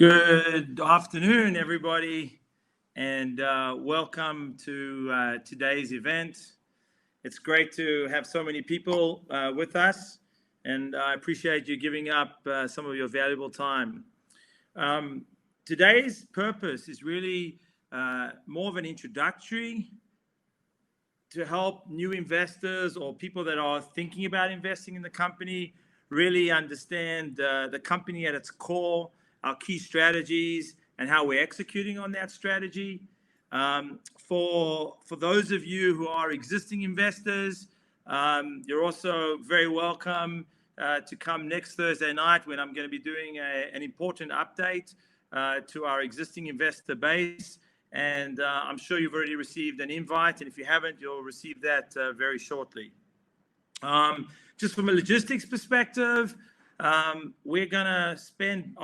Good afternoon, everybody, and welcome to today's event. It's great to have so many people with us, and I appreciate you giving up some of your valuable time. Today's purpose is really more of an introductory to help new investors or people that are thinking about investing in the company really understand the company at its core, our key strategies, and how we're executing on that strategy. For those of you who are existing investors, you're also very welcome to come next Thursday night when I'm going to be doing an important update to our existing investor base. And I'm sure you've already received an invite, and if you haven't, you'll receive that very shortly. Just from a logistics perspective, I'll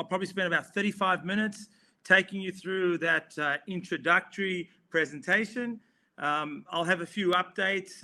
probably spend about 35 minutes taking you through that introductory presentation. I'll have a few updates,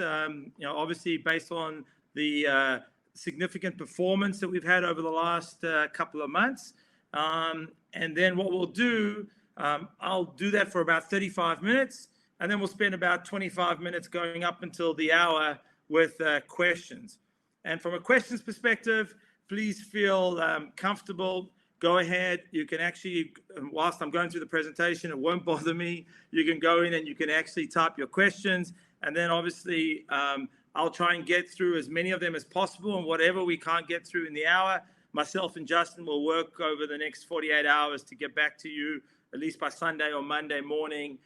obviously based on the significant performance that we've had over the last couple of months. And then what we'll do, I'll do that for about 35 minutes, and then we'll spend about 25 minutes going up until the hour with questions. And from a questions perspective, please feel comfortable. Go ahead. You can actually, whilst I'm going through the presentation, it won't bother me. You can go in and you can actually type your questions. And then obviously, I'll try and get through as many of them as possible. And whatever we can't get through in the hour, myself and Justin will work over the next 48 hours to get back to you, at least by Sunday or Monday morning,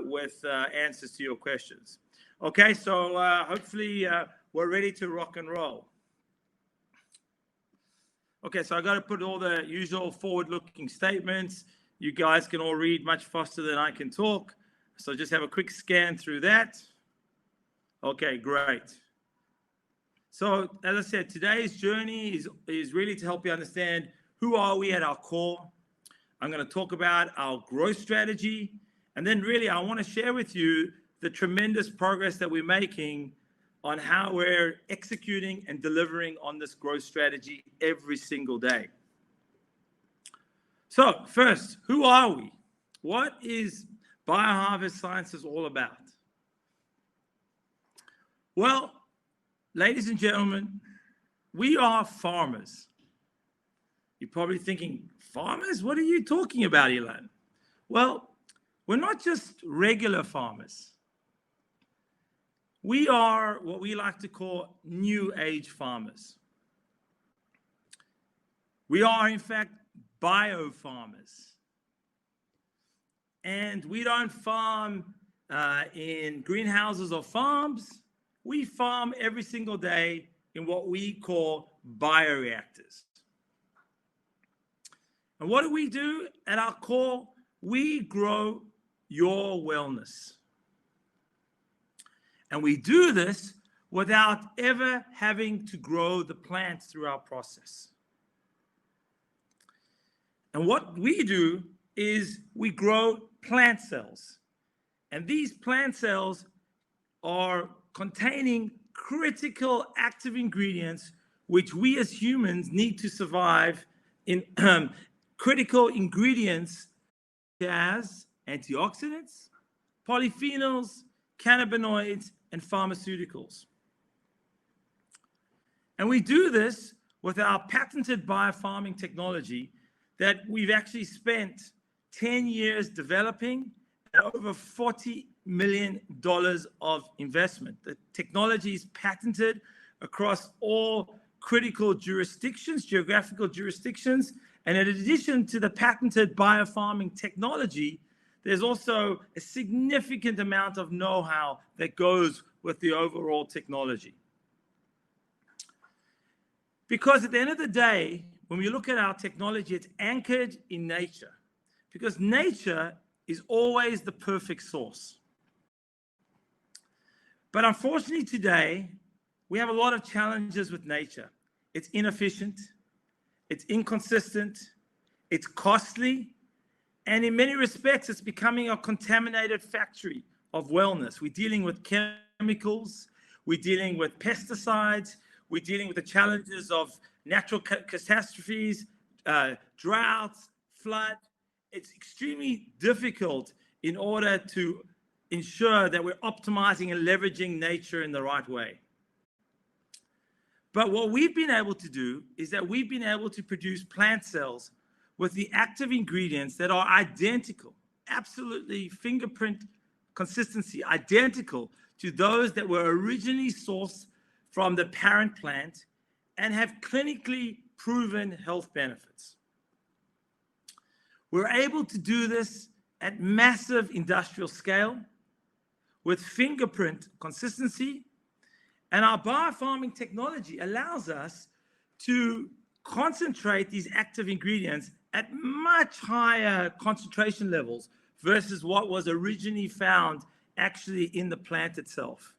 with answers to your questions. Okay, so hopefully we're ready to rock and roll. Okay, so I got to put all the usual forward-looking statements. You guys can all read much faster than I can talk. So just have a quick scan through that. Okay, great. So as I said, today's journey is really to help you understand who are we at our core. I'm going to talk about our growth strategy. And then really, I want to share with you the tremendous progress that we're making on how we're executing and delivering on this growth strategy every single day. So first, who are we? What is Bioharvest Sciences all about? Well, ladies and gentlemen, we are farmers. You're probably thinking, farmers? What are you talking about, Ilan? Well, we're not just regular farmers. We are what we like to call new age farmers. We are, in fact, bio farmers. And we don't farm in greenhouses or farms. We farm every single day in what we call bioreactors. And what do? At our core, we grow your wellness. And we do this without ever having to grow the plants through our process. And what we do is we grow plant cells. And these plant cells are containing critical active ingredients which we as humans need to survive in critical ingredients as antioxidants, polyphenols, cannabinoids, and pharmaceuticals. And we do this with our patented biofarming technology that we've actually spent 10 years developing and over $40 million of investment. The technology is patented across all critical jurisdictions, geographical jurisdictions, and in addition to the patented biofarming technology, there's also a significant amount of know-how that goes with the overall technology. Because at the end of the day, when we look at our technology, it's anchored in nature. Because nature is always the perfect source. But unfortunately today, we have a lot of challenges with nature. It's inefficient, it's inconsistent, it's costly, and in many respects, it's becoming a contaminated factory of wellness. We're dealing with chemicals, we're dealing with pesticides, we're dealing with the challenges of natural catastrophes, droughts, flood. It's extremely difficult in order to ensure that we're optimizing and leveraging nature in the right way. But what we've been able to do is that we've been able to produce plant cells with the active ingredients that are identical, absolutely fingerprint consistency, identical to those that were originally sourced from the parent plant and have clinically proven health benefits. We're able to do this at massive industrial scale with fingerprint consistency, and our biofarming technology allows us to concentrate these active ingredients at much higher concentration levels versus what was originally found actually in the plant itself.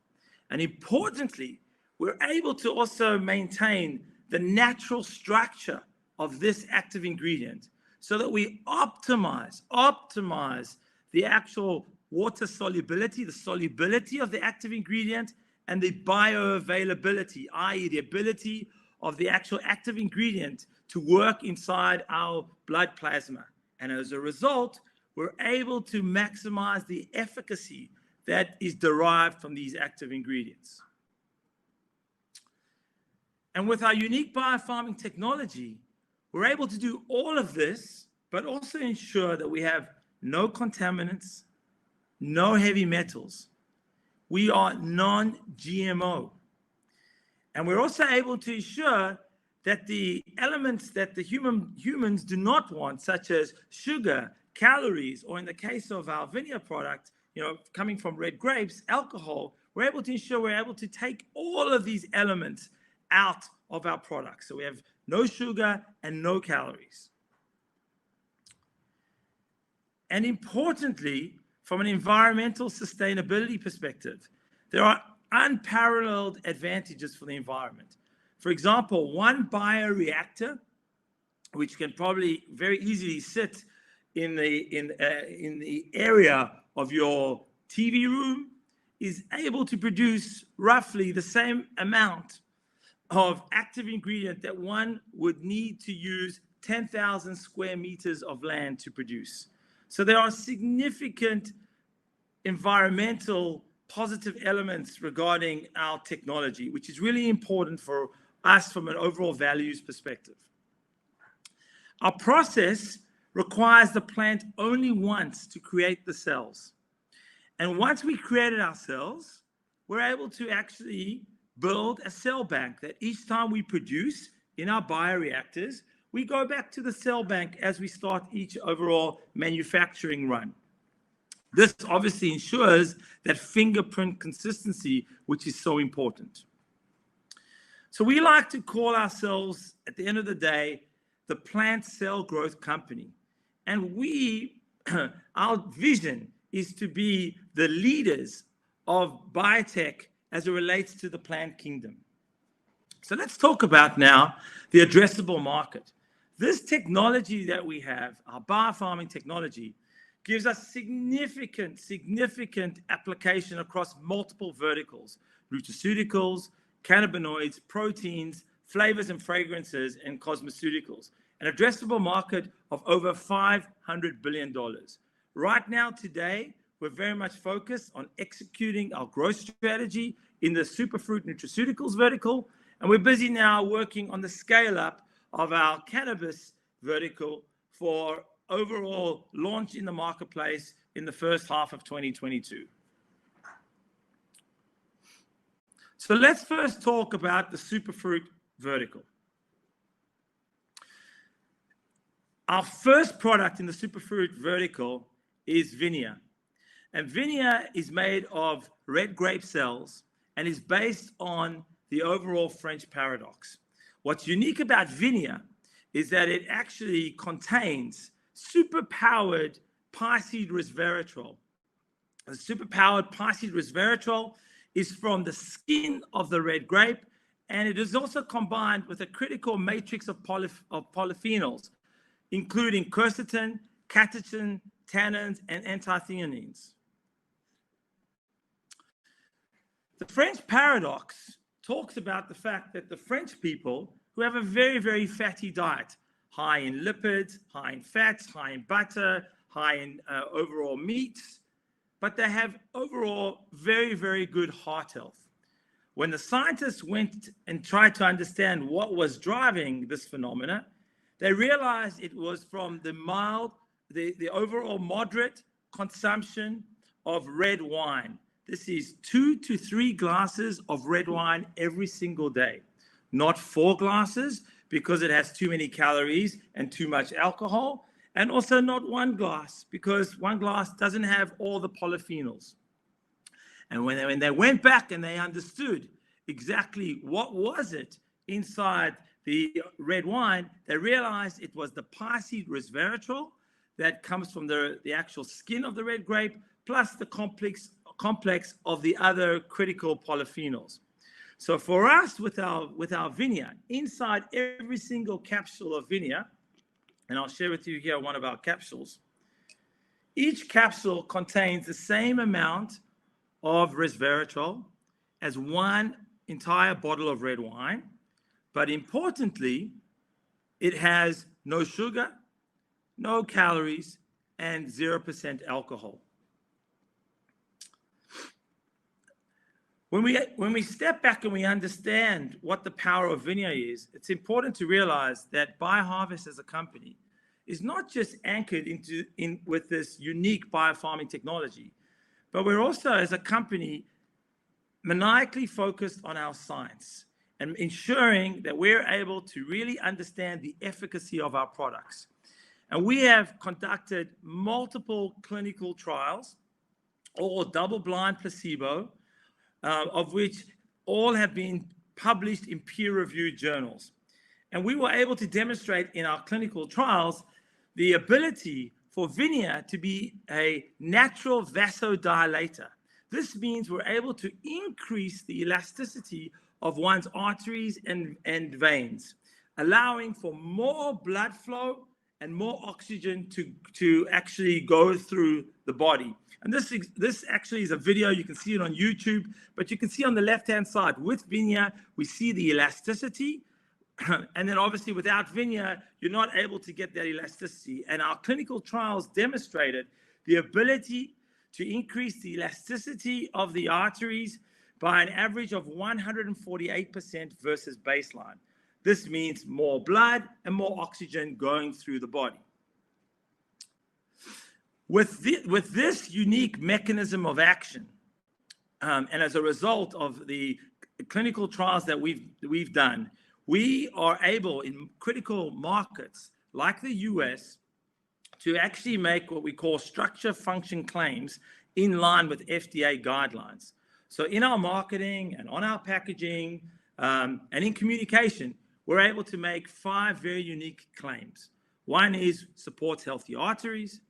And importantly, we're able to also maintain the natural structure of this active ingredient so that we optimize the actual water solubility, the solubility of the active ingredient, and the bioavailability, i.e. the ability of the actual active ingredient to work inside our blood plasma. And as a result, we're able to maximize the efficacy that is derived from these active ingredients. And with our unique biofarming technology, we're able to do all of this, but also ensure that we have no contaminants, no heavy metals. We are non-GMO. And we're also able to ensure that the elements that the humans do not want, such as sugar, calories, or in the case of our Vineyard product, coming from red grapes, alcohol, we're able to ensure we're able to take all of these elements out of our products. So we have no sugar and no calories. And importantly, from an environmental sustainability perspective, there are unparalleled advantages for the environment. For example, one bioreactor, which can probably very easily sit in the area of your TV room, is able to produce roughly the same amount of active ingredient that one would need to use 10,000 square meters of land to produce. So there are significant environmental positive elements regarding our technology, which is really important for us from an overall values perspective. Our process requires the plant only once to create the cells. And once we created our cells, we're able to actually build a cell bank that each time we produce in our bioreactors, we go back to the cell bank as we start each overall manufacturing run. This obviously ensures that fingerprint consistency, which is so important. So we like to call ourselves, at the end of the day, the plant cell growth company. And our vision is to be the leaders of biotech as it relates to the plant kingdom. So let's talk about now the addressable market. This technology that we have, our biofarming technology, gives us significant application across multiple verticals: nutraceuticals, cannabinoids, proteins, flavors and fragrances, and cosmeceuticals. An addressable market of over $500 billion. Right now, today, we're very much focused on executing our growth strategy in the Superfruit nutraceuticals vertical, and we're busy now working on the scale up of our cannabis vertical for overall launch in the marketplace in the first half of 2022. So let's first talk about the Superfruit vertical. Our first product in the Superfruit vertical is Vineyard. And Vineyard is made of red grape cells and is based on the overall French paradox. What's unique about Vineyard is that it actually contains superpowered piceid resveratrol. The superpowered piceid resveratrol is from the skin of the red grape, and it is also combined with a critical matrix of polyphenols, including quercetin, catechin, tannins, and anthocyanins. The French paradox talks about the fact that the French people, who have a very, very fatty diet, high in lipids, high in fats, high in butter, high in overall meats, but they have overall very, very good heart health. When the scientists went and tried to understand what was driving this phenomena, they realized it was from the overall moderate consumption of red wine. This is 2 to 3 glasses of red wine every single day, not 4 glasses because it has too many calories and too much alcohol, and also not 1 glass because 1 glass doesn't have all the polyphenols. And when they went back and they understood exactly what was it inside the red wine, they realized it was the piceid resveratrol that comes from the actual skin of the red grape, plus the complex of the other critical polyphenols. So for us, with our Vineyard, inside every single capsule of Vineyard, and I'll share with you here one of our capsules, each capsule contains the same amount of resveratrol as one entire bottle of red wine, but importantly, it has no sugar, no calories, and 0% alcohol. When we step back and we understand what the power of Vineyard is, it's important to realize that Bioharvest as a company is not just anchored with this unique biofarming technology, but we're also, as a company, maniacally focused on our science and ensuring that we're able to really understand the efficacy of our products. And we have conducted multiple clinical trials, all double-blind placebo, of which all have been published in peer-reviewed journals. And we were able to demonstrate in our clinical trials the ability for Vineyard to be a natural vasodilator. This means we're able to increase the elasticity of one's arteries and veins, allowing for more blood flow and more oxygen to actually go through the body. And this actually is a video. You can see it on YouTube, but you can see on the left-hand side with Vineyard, we see the elasticity. And then obviously without Vineyard, you're not able to get that elasticity. And our clinical trials demonstrated the ability to increase the elasticity of the arteries by an average of 148% versus baseline. This means more blood and more oxygen going through the body. With this unique mechanism of action, and as a result of the clinical trials that we've done, we are able in critical markets like the US to actually make what we call structure function claims in line with FDA guidelines. So in our marketing and on our packaging and in communication, we're able to make 5 very unique claims. 1 is supports healthy arteries.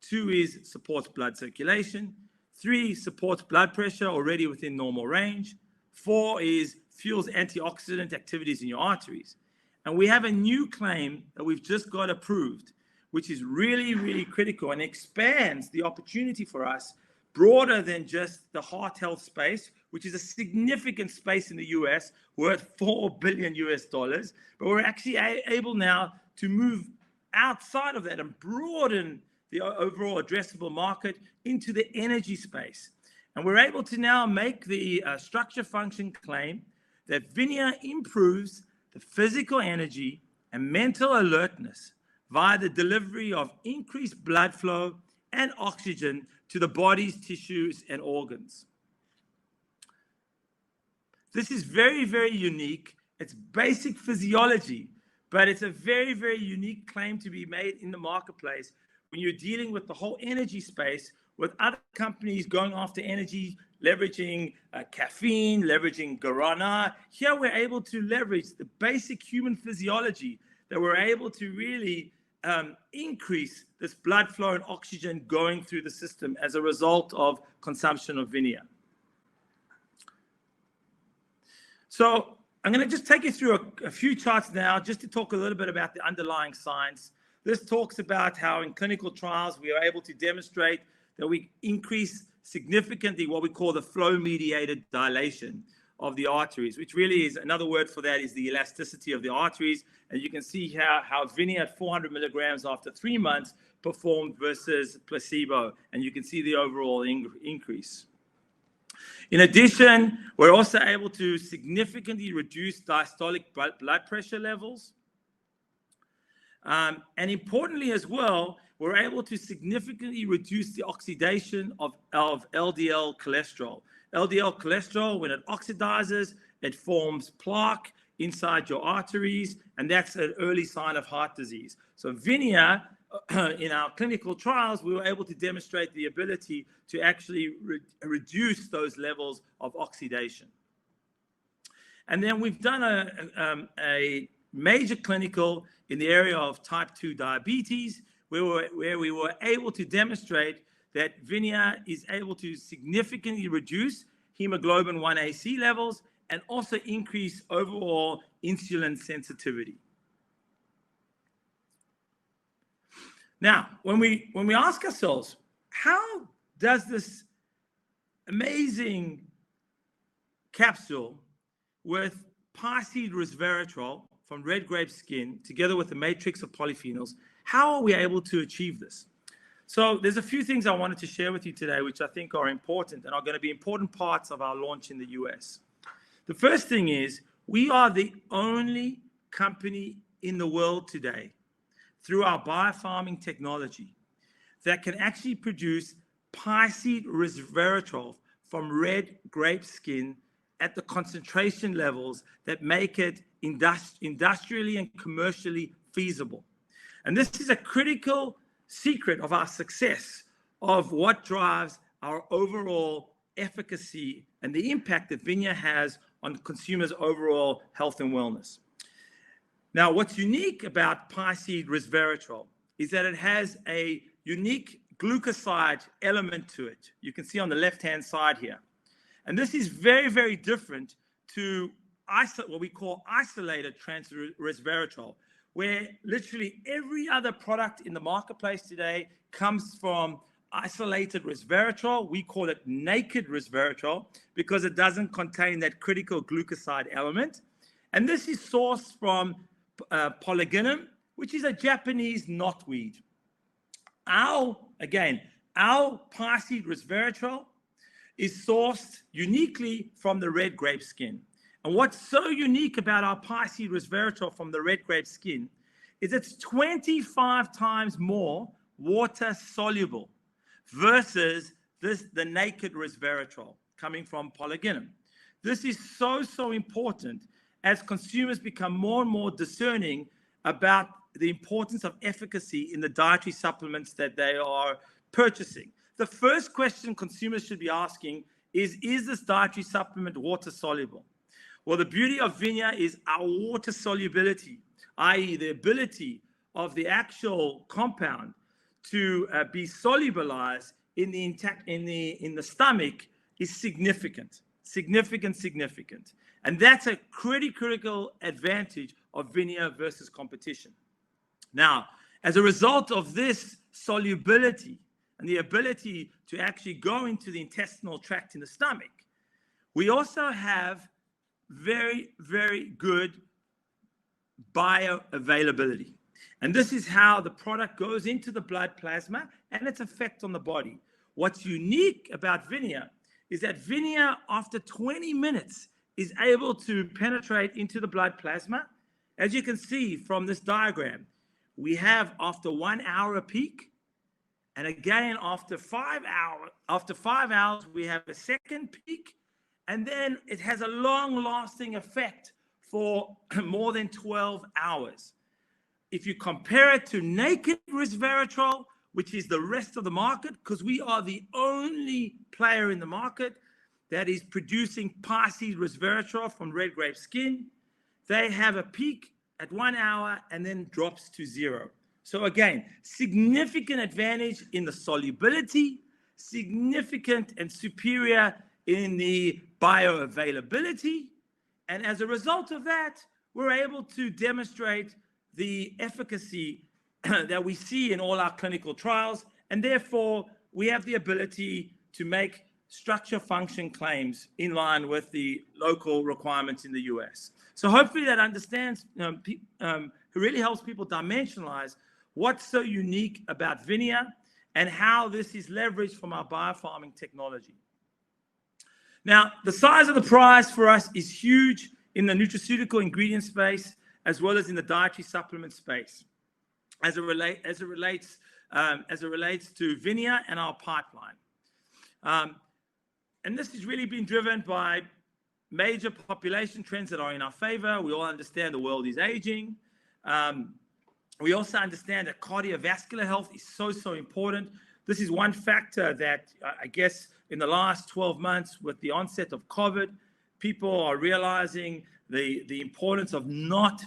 2 is supports blood circulation. 3 supports blood pressure already within normal range. 4 is fuels antioxidant activities in your arteries. And we have a new claim that we've just got approved, which is really, really critical and expands the opportunity for us broader than just the heart health space, which is a significant space in the US, worth $4 billion US, but we're actually able now to move outside of that and broaden the overall addressable market into the energy space. And we're able to now make the structure function claim that Vineyard improves the physical energy and mental alertness via the delivery of increased blood flow and oxygen to the body's tissues and organs. This is very, very unique. It's basic physiology, but it's a very, very unique claim to be made in the marketplace when you're dealing with the whole energy space with other companies going after energy, leveraging caffeine, leveraging guarana. Here we're able to leverage the basic human physiology that we're able to really increase this blood flow and oxygen going through the system as a result of consumption of Vineyard. So I'm going to just take you through a few charts now just to talk a little bit about the underlying science. This talks about how in clinical trials we are able to demonstrate that we increase significantly what we call the flow-mediated dilation of the arteries, which really is another word for that is the elasticity of the arteries. And you can see how Vineyard 400 milligrams after 3 months performed versus placebo. And you can see the overall increase. In addition, we're also able to significantly reduce diastolic blood pressure levels. And importantly as well, we're able to significantly reduce the oxidation of LDL cholesterol. LDL cholesterol, when it oxidizes, it forms plaque inside your arteries, and that's an early sign of heart disease. So Vineyard, in our clinical trials, we were able to demonstrate the ability to actually reduce those levels of oxidation. And then we've done a major clinical in the area of type 2 diabetes, where we were able to demonstrate that Vineyard is able to significantly reduce hemoglobin 1AC levels and also increase overall insulin sensitivity. Now, when we ask ourselves, how does this amazing capsule with pea seed resveratrol from red grape skin, together with a matrix of polyphenols, how are we able to achieve this? So there's a few things I wanted to share with you today, which I think are important and are going to be important parts of our launch in the US. The first thing is we are the only company in the world today, through our biofarming technology, that can actually produce pea seed resveratrol from red grape skin at the concentration levels that make it industrially and commercially feasible. And this is a critical secret of our success, of what drives our overall efficacy and the impact that Vineyard has on consumers' overall health and wellness. Now, what's unique about pea seed resveratrol is that it has a unique glucoside element to it. You can see on the left-hand side here. And this is very, very different to what we call isolated trans resveratrol, where literally every other product in the marketplace today comes from isolated resveratrol. We call it naked resveratrol because it doesn't contain that critical glucoside element. And this is sourced from Polygonum, which is a Japanese knotweed. Our pea seed resveratrol is sourced uniquely from the red grape skin. And what's so unique about our pea seed resveratrol from the red grape skin is it's 25 times more water soluble versus the naked resveratrol coming from Polygonum. This is so important as consumers become more and more discerning about the importance of efficacy in the dietary supplements that they are purchasing. The first question consumers should be asking is this dietary supplement water soluble? Well, the beauty of Vineyard is our water solubility, i.e. the ability of the actual compound to be solubilized in the stomach is significant. And that's a critical advantage of Vineyard versus competition. Now, as a result of this solubility and the ability to actually go into the intestinal tract in the stomach, we also have very, very good bioavailability. And this is how the product goes into the blood plasma and its effect on the body. What's unique about Vineyard is that Vineyard, after 20 minutes, is able to penetrate into the blood plasma. As you can see from this diagram, we have after 1 hour a peak, and again after 5 hours we have a second peak, and then it has a long-lasting effect for more than 12 hours. If you compare it to naked resveratrol, which is the rest of the market, because we are the only player in the market that is producing pea seed resveratrol from red grape skin, they have a peak at 1 hour and then drops to 0. So again, significant advantage in the solubility, significant and superior in the bioavailability. And as a result of that, we're able to demonstrate the efficacy that we see in all our clinical trials. And therefore, we have the ability to make structure function claims in line with the local requirements in the US. So hopefully that understands, it really helps people dimensionalize what's so unique about Vineyard and how this is leveraged from our biofarming technology. Now, the size of the prize for us is huge in the nutraceutical ingredient space, as well as in the dietary supplement space, as it relates to Vineyard and our pipeline. And this has really been driven by major population trends that are in our favor. We all understand the world is aging. We also understand that cardiovascular health is so important. This is one factor that I guess in the last 12 months with the onset of COVID, people are realizing the importance of not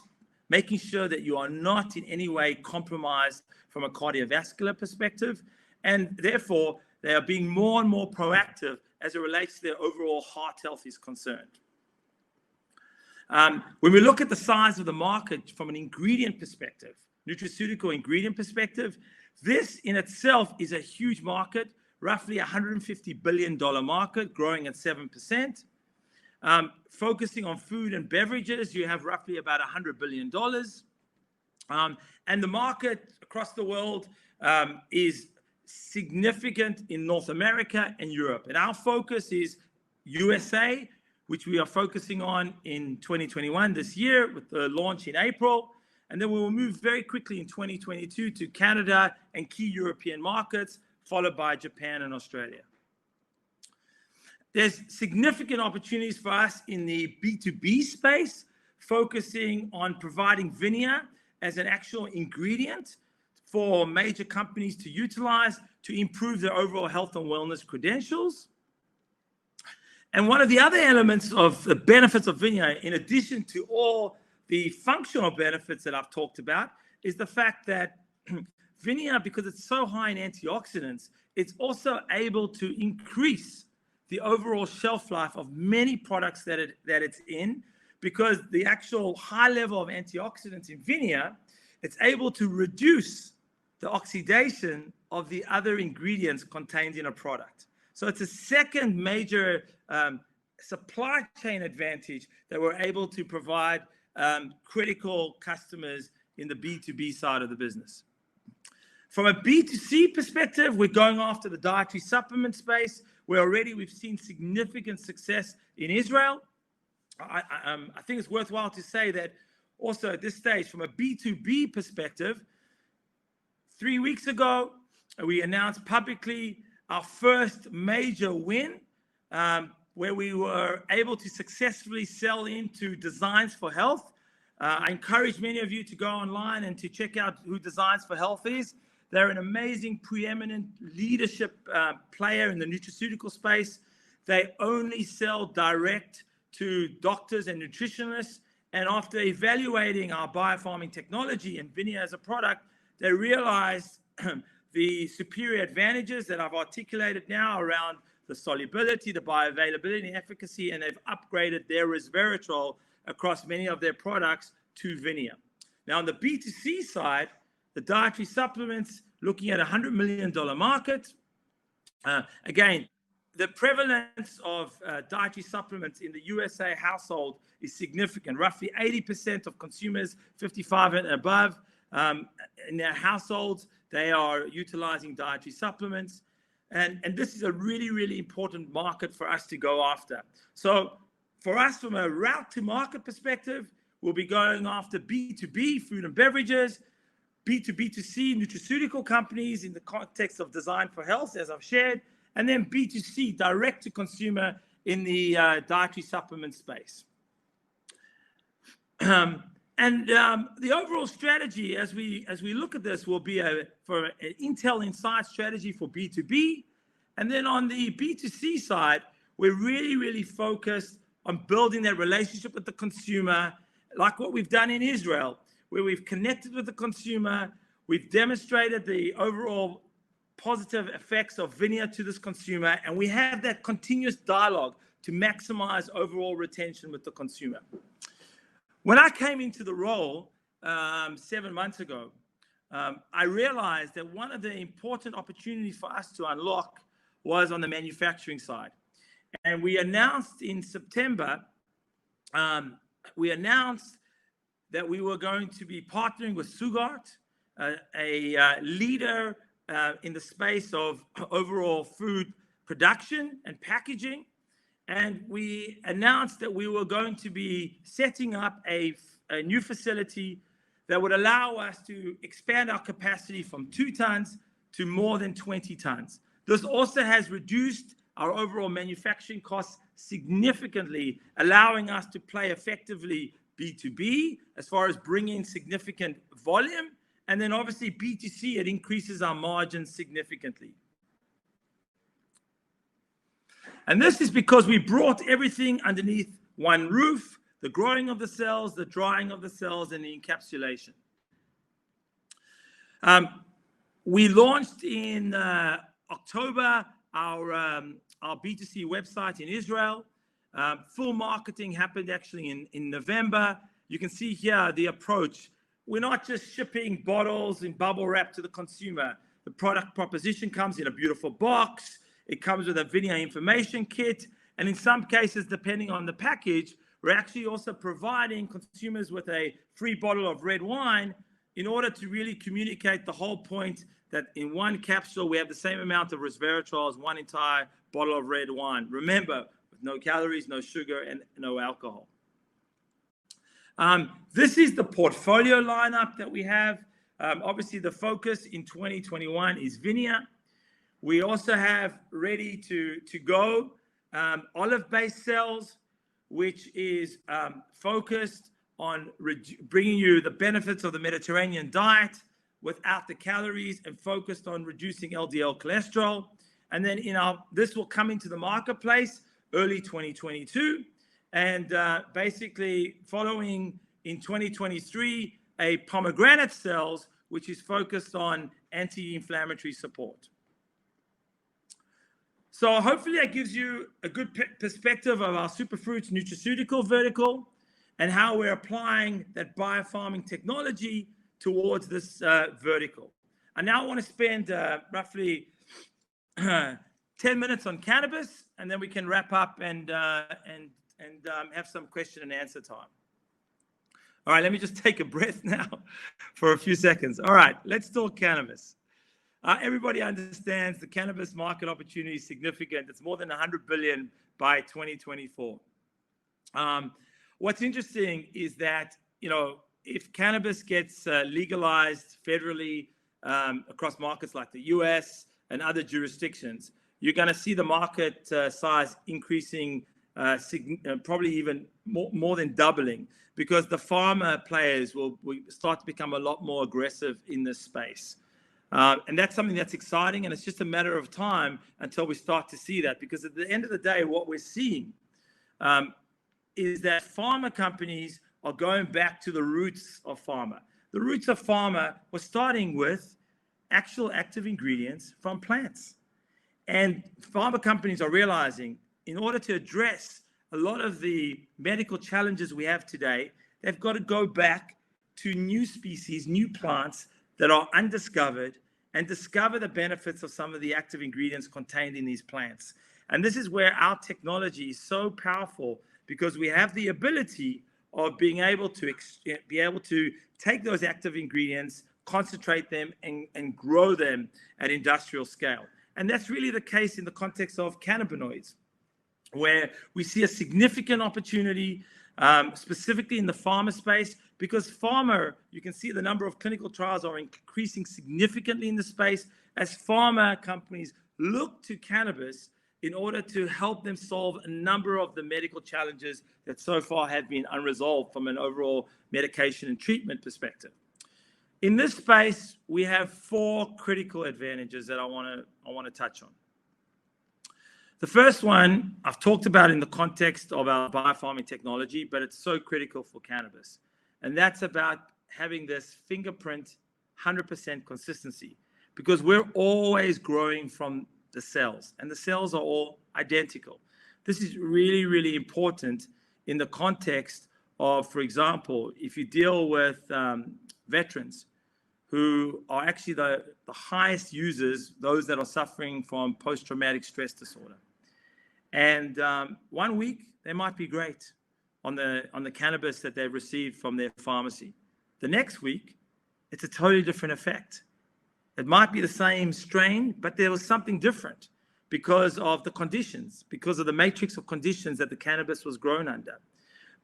making sure that you are not in any way compromised from a cardiovascular perspective. And therefore, they are being more and more proactive as it relates to their overall heart health is concerned. When we look at the size of the market from an ingredient perspective, nutraceutical ingredient perspective, this in itself is a huge market, roughly $150 billion market, growing at 7%. Focusing on food and beverages, you have roughly about $100 billion. And the market across the world is significant in North America and Europe. And our focus is USA, which we are focusing on in 2021 this year with the launch in April. And then we will move very quickly in 2022 to Canada and key European markets, followed by Japan and Australia. There's significant opportunities for us in the B2B space, focusing on providing Vineyard as an actual ingredient for major companies to utilize to improve their overall health and wellness credentials. And one of the other elements of the benefits of Vineyard, in addition to all the functional benefits that I've talked about, is the fact that Vineyard, because it's so high in antioxidants, it's also able to increase the overall shelf life of many products that it's in, because the actual high level of antioxidants in Vineyard, it's able to reduce the oxidation of the other ingredients contained in a product. So it's a second major supply chain advantage that we're able to provide critical customers in the B2B side of the business. From a B2C perspective, we're going after the dietary supplement space, where already we've seen significant success in Israel. I think it's worthwhile to say that also at this stage, from a B2B perspective, 3 weeks ago, we announced publicly our first major win, where we were able to successfully sell into Designs for Health. I encourage many of you to go online and to check out who Designs for Health is. They're an amazing, preeminent leadership player in the nutraceutical space. They only sell direct to doctors and nutritionists. And after evaluating our biofarming technology and Vineyard as a product, they realized the superior advantages that I've articulated now around the solubility, the bioavailability, and efficacy, and they've upgraded their resveratrol across many of their products to Vineyard. Now, on the B2C side, the dietary supplements, looking at $100 million market. Again, the prevalence of dietary supplements in the USA household is significant. Roughly 80% of consumers 55 and above in their households, they are utilizing dietary supplements. And this is a really, really important market for us to go after. So for us, from a route to market perspective, we'll be going after B2B, food and beverages, B2B2C, nutraceutical companies in the context of Design for Health, as I've shared, and then B2C, direct to consumer in the dietary supplement space. The overall strategy, as we look at this, will be for an Intel Inside strategy for B2B. And then on the B2C side, we're really, really focused on building that relationship with the consumer, like what we've done in Israel, where we've connected with the consumer, we've demonstrated the overall positive effects of Vineyard to this consumer, and we have that continuous dialogue to maximize overall retention with the consumer. When I came into the role 7 months ago, I realized that one of the important opportunities for us to unlock was on the manufacturing side. And we announced in September, we announced that we were going to be partnering with Sugart, a leader in the space of overall food production and packaging. And we announced that we were going to be setting up a new facility that would allow us to expand our capacity from 2 tons to more than 20 tons. This also has reduced our overall manufacturing costs significantly, allowing us to play effectively B2B as far as bringing significant volume. And then obviously B2C, it increases our margins significantly. And this is because we brought everything underneath one roof: the growing of the cells, the drying of the cells, and the encapsulation. We launched in October our B2C website in Israel. Full marketing happened actually in November. You can see here the approach. We're not just shipping bottles in bubble wrap to the consumer. The product proposition comes in a beautiful box. It comes with a Vineyard information kit. And in some cases, depending on the package, we're actually also providing consumers with a free bottle of red wine in order to really communicate the whole point that in one capsule, we have the same amount of resveratrol as one entire bottle of red wine. Remember, with no calories, no sugar, and no alcohol. This is the portfolio lineup that we have. Obviously, the focus in 2021 is Vineyard. We also have ready to go olive-based cells, which is focused on bringing you the benefits of the Mediterranean diet without the calories, and focused on reducing LDL cholesterol. And then this will come into the marketplace early 2022, and basically following in 2023 a pomegranate cells, which is focused on anti-inflammatory support. So hopefully that gives you a good perspective of our Superfruits nutraceutical vertical and how we're applying that biofarming technology towards this vertical. And now I want to spend roughly 10 minutes on cannabis, and then we can wrap up and have some question and answer time. All right, let me just take a breath now for a few seconds. All right, let's talk cannabis. Everybody understands the cannabis market opportunity is significant. It's more than 100 billion by 2024. What's interesting is that, if cannabis gets legalized federally across markets like the US and other jurisdictions, you're going to see the market size increasing probably even more than doubling, because the pharma players will start to become a lot more aggressive in this space. And that's something that's exciting, and it's just a matter of time until we start to see that, because at the end of the day, what we're seeing is that pharma companies are going back to the roots of pharma. The roots of pharma was starting with actual active ingredients from plants. And pharma companies are realizing, in order to address a lot of the medical challenges we have today, they've got to go back to new species, new plants that are undiscovered, and discover the benefits of some of the active ingredients contained in these plants. And this is where our technology is so powerful, because we have the ability of being able to take those active ingredients, concentrate them, and grow them at industrial scale. And that's really the case in the context of cannabinoids, where we see a significant opportunity, specifically in the pharma space, because pharma, you can see the number of clinical trials are increasing significantly in the space as pharma companies look to cannabis in order to help them solve a number of the medical challenges that so far have been unresolved from an overall medication and treatment perspective. In this space, we have 4 critical advantages that I want to touch on. The first one I've talked about in the context of our biofarming technology, but it's so critical for cannabis. And that's about having this fingerprint 100% consistency, because we're always growing from the cells, and the cells are all identical. This is really, really important in the context of, for example, if you deal with veterans who are actually the highest users, those that are suffering from post-traumatic stress disorder. And 1 week, they might be great on the cannabis that they've received from their pharmacy. The next week, it's a totally different effect. It might be the same strain, but there was something different because of the conditions, because of the matrix of conditions that the cannabis was grown under.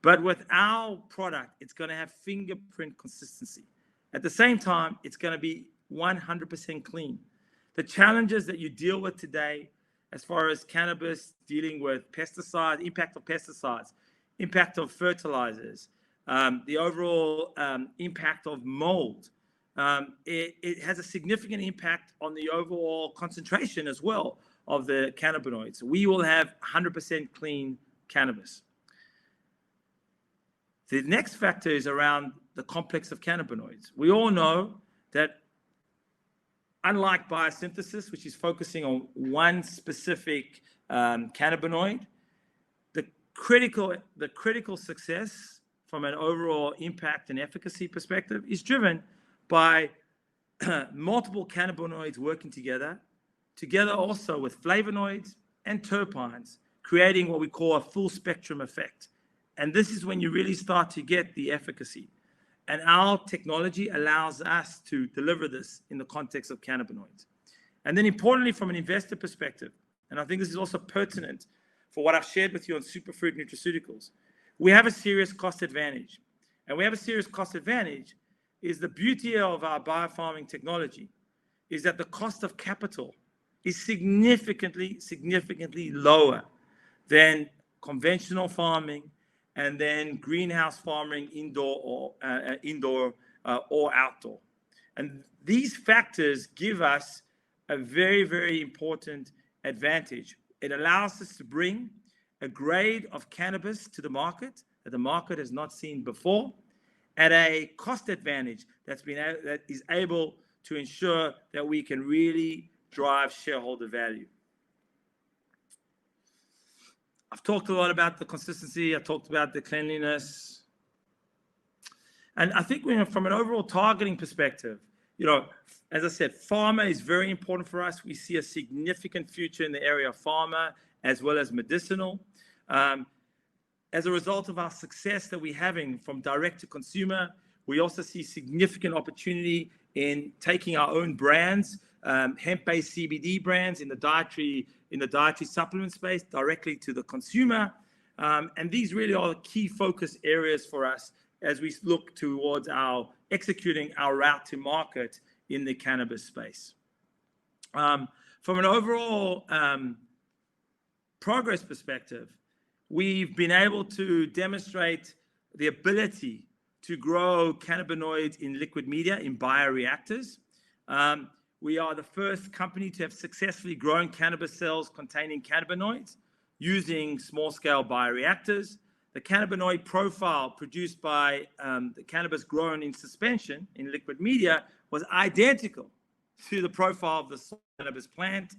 But with our product, it's going to have fingerprint consistency. At the same time, it's going to be 100% clean. The challenges that you deal with today, as far as cannabis dealing with pesticides, impact of pesticides, impact of fertilizers, the overall impact of mold, it has a significant impact on the overall concentration as well of the cannabinoids. We will have 100% clean cannabis. The next factor is around the complex of cannabinoids. We all know that unlike biosynthesis, which is focusing on one specific cannabinoid, the critical success from an overall impact and efficacy perspective is driven by multiple cannabinoids working together also with flavonoids and terpenes, creating what we call a full spectrum effect. And this is when you really start to get the efficacy. And our technology allows us to deliver this in the context of cannabinoids. And then importantly, from an investor perspective, and I think this is also pertinent for what I've shared with you on Superfruit nutraceuticals, we have a serious cost advantage. And we have a serious cost advantage is the beauty of our biofarming technology is that the cost of capital is significantly lower than conventional farming and then greenhouse farming, indoor or outdoor. And these factors give us a very, very important advantage. It allows us to bring a grade of cannabis to the market that the market has not seen before at a cost advantage that is able to ensure that we can really drive shareholder value. I've talked a lot about the consistency. I talked about the cleanliness. And I think from an overall targeting perspective, as I said, pharma is very important for us. We see a significant future in the area of pharma as well as medicinal. As a result of our success that we're having from direct to consumer, we also see significant opportunity in taking our own brands, hemp-based CBD brands in the dietary supplement space directly to the consumer. And these really are the key focus areas for us as we look towards executing our route to market in the cannabis space. From an overall progress perspective, we've been able to demonstrate the ability to grow cannabinoids in liquid media in bioreactors. We are the first company to have successfully grown cannabis cells containing cannabinoids using small-scale bioreactors. The cannabinoid profile produced by the cannabis grown in suspension in liquid media was identical to the profile of the cannabis plant.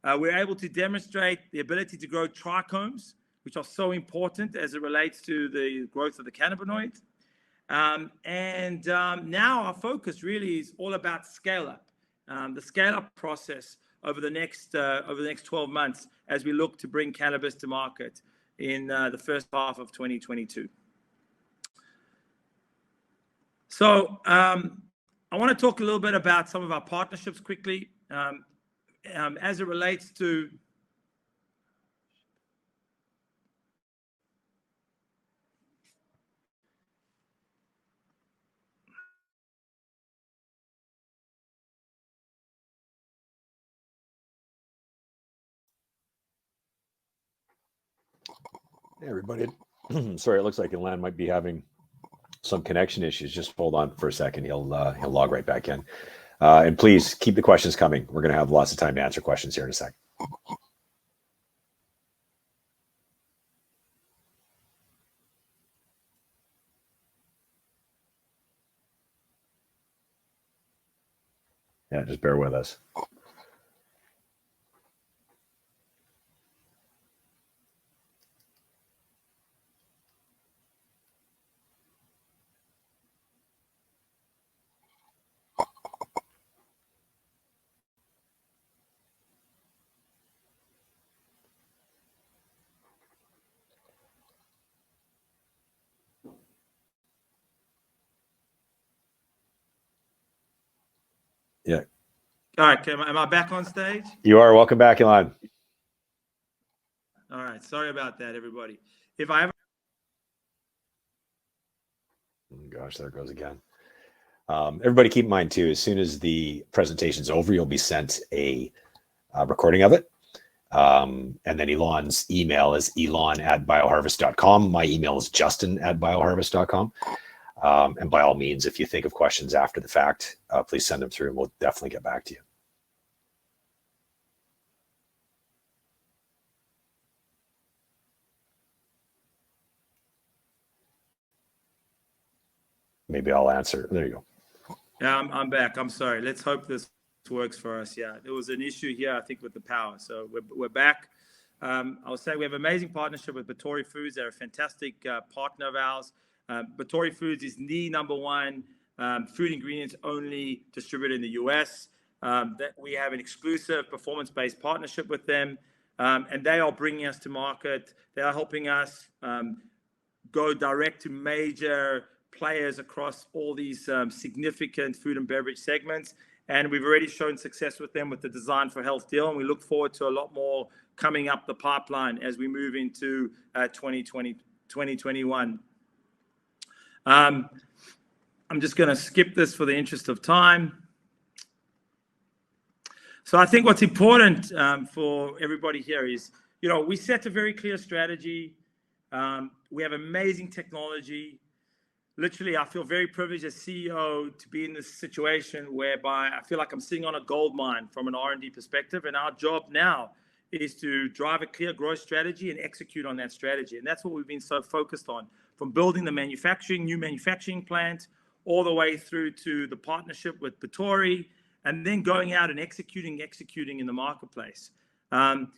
We're able to demonstrate the ability to grow trichomes, which are so important as it relates to the growth of the cannabinoid. Now our focus really is all about scale-up. The scale-up process over the next 12 months as we look to bring cannabis to market in the first half of 2022. So I want to talk a little bit about some of our partnerships quickly as it relates to Hey everybody. Sorry, it looks like Ilan might be having some connection issues. Just hold on for a second. He'll log right back in. And please keep the questions coming. We're going to have lots of time to answer questions here in a sec. Yeah, just bear with us. Yeah. All right. Am I back on stage? You are. Welcome back, Ilan. All right. Sorry about that, everybody. If I ever... Oh, gosh, there it goes again. Everybody keep in mind, too, as soon as the presentation's over, you'll be sent a recording of it. And then Elon's email is elon@bioharvest.com. My email is justin@bioharvest.com. And by all means, if you think of questions after the fact, please send them through and we'll definitely get back to you. Maybe I'll answer. There you go. Yeah, I'm back. I'm sorry. Let's hope this works for us. Yeah, there was an issue here, I think, with the power. So we're back. I was saying we have an amazing partnership with Biofarming Foods. They're a fantastic partner of ours. Biofarming Foods is the #1 food ingredients only distributor in the US. That we have an exclusive performance-based partnership with them, and they are bringing us to market. They are helping us go direct to major players across all these significant food and beverage segments. And we've already shown success with them with the Design for Health deal. And we look forward to a lot more coming up the pipeline as we move into 2021. I'm just going to skip this for the interest of time. So I think what's important for everybody here is, we set a very clear strategy. We have amazing technology. Literally, I feel very privileged as CEO to be in this situation whereby I feel like I'm sitting on a gold mine from an R&D perspective. And our job now is to drive a clear growth strategy and execute on that strategy. And that's what we've been so focused on, from building the new manufacturing plant, all the way through to the partnership with Biofarming, and then going out and executing in the marketplace. And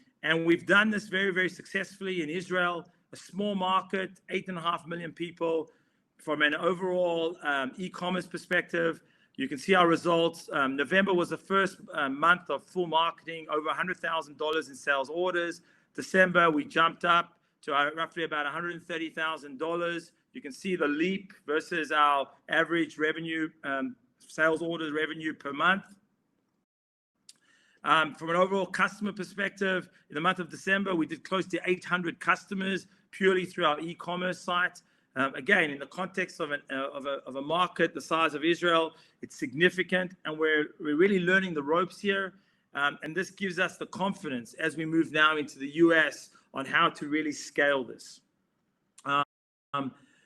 we've done this very, very successfully in Israel, a small market, 8.5 million people. From an overall e-commerce perspective, you can see our results. November was the first month of full marketing, over $100,000 in sales orders. December, we jumped up to roughly about $130,000. You can see the leap versus our average revenue, sales orders revenue per month. From an overall customer perspective, in the month of December, we did close to 800 customers purely through our e-commerce site. Again, in the context of a market the size of Israel, it's significant, and we're really learning the ropes here. And this gives us the confidence as we move now into the US on how to really scale this.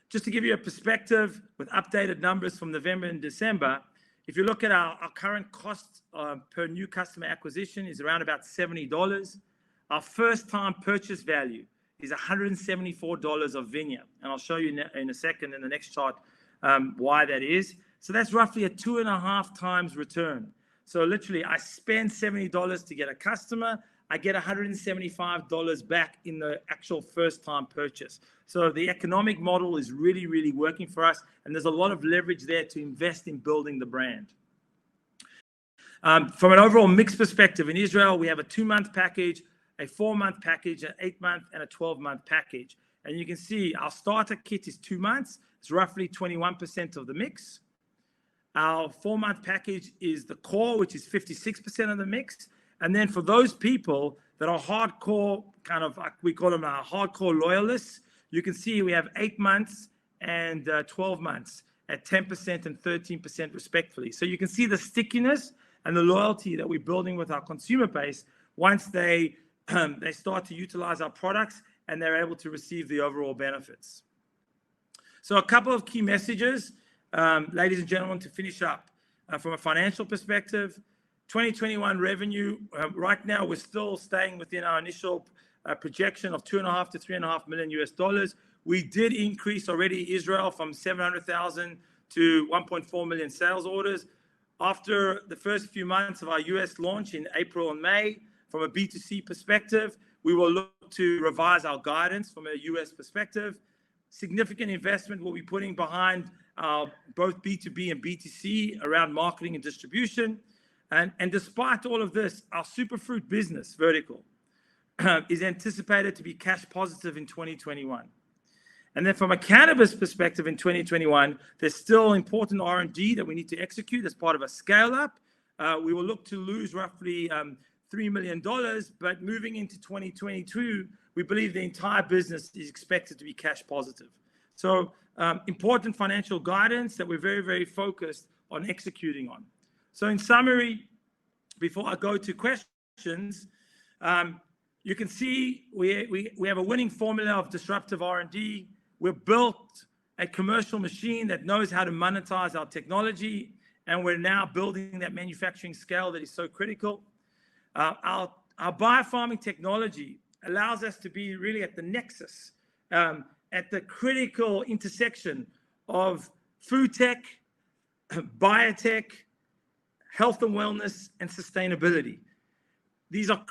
Just to give you a perspective with updated numbers from November and December, if you look at our current cost per new customer acquisition is around about $70. Our first time purchase value is $174 of Vineyard. And I'll show you in a second in the next chart why that is. So that's roughly a 2.5 times return. So literally, I spend $70 to get a customer. I get $175 back in the actual first time purchase. So the economic model is really, really working for us. And there's a lot of leverage there to invest in building the brand. From an overall mix perspective, in Israel, we have a 2-month package, a 4-month package, an 8-month, and a 12-month package. And you can see our starter kit is 2 months. It's roughly 21% of the mix. Our 4-month package is the core, which is 56% of the mix. And then for those people that are hardcore, kind of like we call them our hardcore loyalists, you can see we have 8 months and 12 months at 10% and 13% respectively. So you can see the stickiness and the loyalty that we're building with our consumer base once they start to utilize our products and they're able to receive the overall benefits. So a couple of key messages, ladies and gentlemen, to finish up. From a financial perspective, 2021 revenue, right now we're still staying within our initial projection of $2.5 to $3.5 million. We did increase already Israel from 700,000 to 1.4 million sales orders. After the first few months of our US launch in April and May, from a B2C perspective, we will look to revise our guidance from a US perspective. Significant investment will be putting behind both B2B and B2C around marketing and distribution. And despite all of this, our Superfruit business vertical is anticipated to be cash positive in 2021. And then from a cannabis perspective in 2021, there's still important R&D that we need to execute as part of a scale up. we will look to lose roughly $3 million, but moving into 2022, we believe the entire business is expected to be cash positive. So important financial guidance that we're very, very focused on executing on. So in summary, before I go to questions, you can see we have a winning formula of disruptive R&D. We've built a commercial machine that knows how to monetize our technology, and we're now building that manufacturing scale that is so critical. Our biofarming technology allows us to be really at the nexus, at the critical intersection of food tech, biotech, health and wellness, and sustainability. These are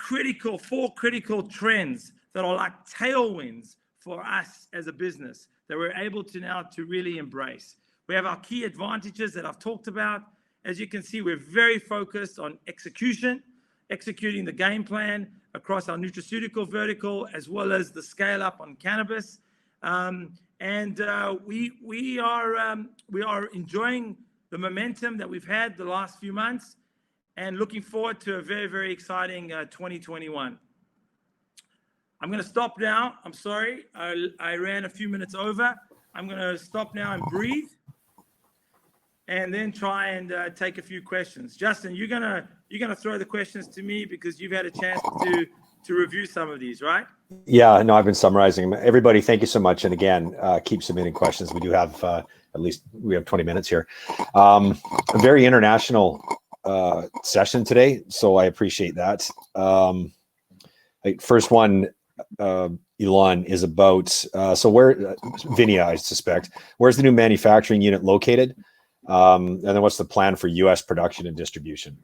four critical trends that are like tailwinds for us as a business that we're able to now to really embrace. We have our key advantages that I've talked about. As you can see, we're very focused on executing the game plan across our nutraceutical vertical, as well as the scale up on cannabis. We are enjoying the momentum that we've had the last few months and looking forward to a very, very exciting 2021. I'm going to stop now. I'm sorry. I ran a few minutes over. I'm going to stop now and breathe and then try and take a few questions. Justin, you're gonna throw the questions to me because you've had a chance to review some of these, right? Yeah, no, I've been summarizing them. Everybody, thank you so much. And again, keep submitting questions. We do have at least we have 20 minutes here. A very international session today, so I appreciate that. First one, Elon, is about so where Vineyard, I suspect, where's the new manufacturing unit located? And then what's the plan for US production and distribution?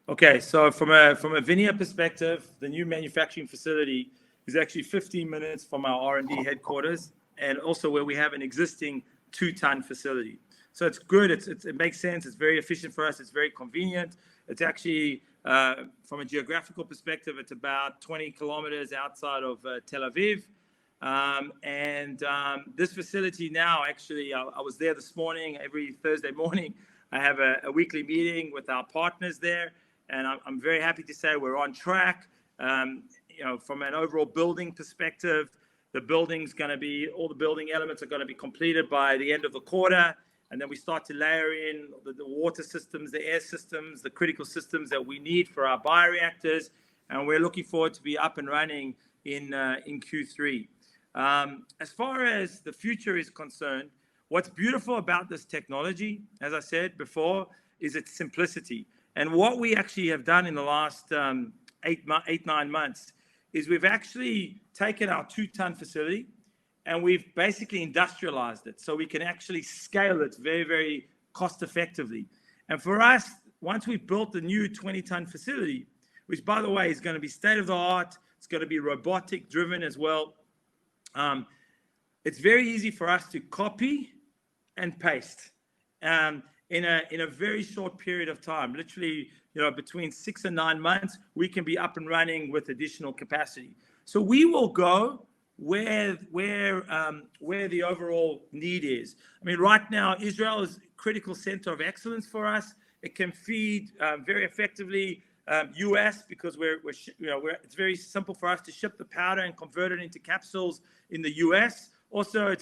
Okay, so from a Vineyard perspective, the new manufacturing facility is actually 15 minutes from our R&D headquarters, and also where we have an existing 2-ton facility. So it's good. It makes sense. It's very efficient for us. It's very convenient. It's actually, from a geographical perspective, it's about 20 kilometers outside of Tel Aviv. This facility now, actually, I was there this morning. Every Thursday morning, I have a weekly meeting with our partners there. And I'm very happy to say we're on track. From an overall building perspective, the building's going to be, all the building elements are going to be completed by the end of the quarter. And then we start to layer in the water systems, the air systems, the critical systems that we need for our bioreactors. And we're looking forward to be up and running in Q3. As far as the future is concerned, what's beautiful about this technology, as I said before, is its simplicity. And what we actually have done in the last 8-9 months is we've actually taken our 2-ton facility and we've basically industrialized it so we can actually scale it very, very cost effectively. And for us, once we've built the new 20-ton facility, which by the way is going to be state of the art, it's going to be robotic driven as well. It's very easy for us to copy and paste. In a very short period of time, literally, between 6 and 9 months, we can be up and running with additional capacity. So we will go where the overall need is. I mean, right now, Israel is a critical center of excellence for us. It can feed very effectively US because it's very simple for us to ship the powder and convert it into capsules in the US. Also,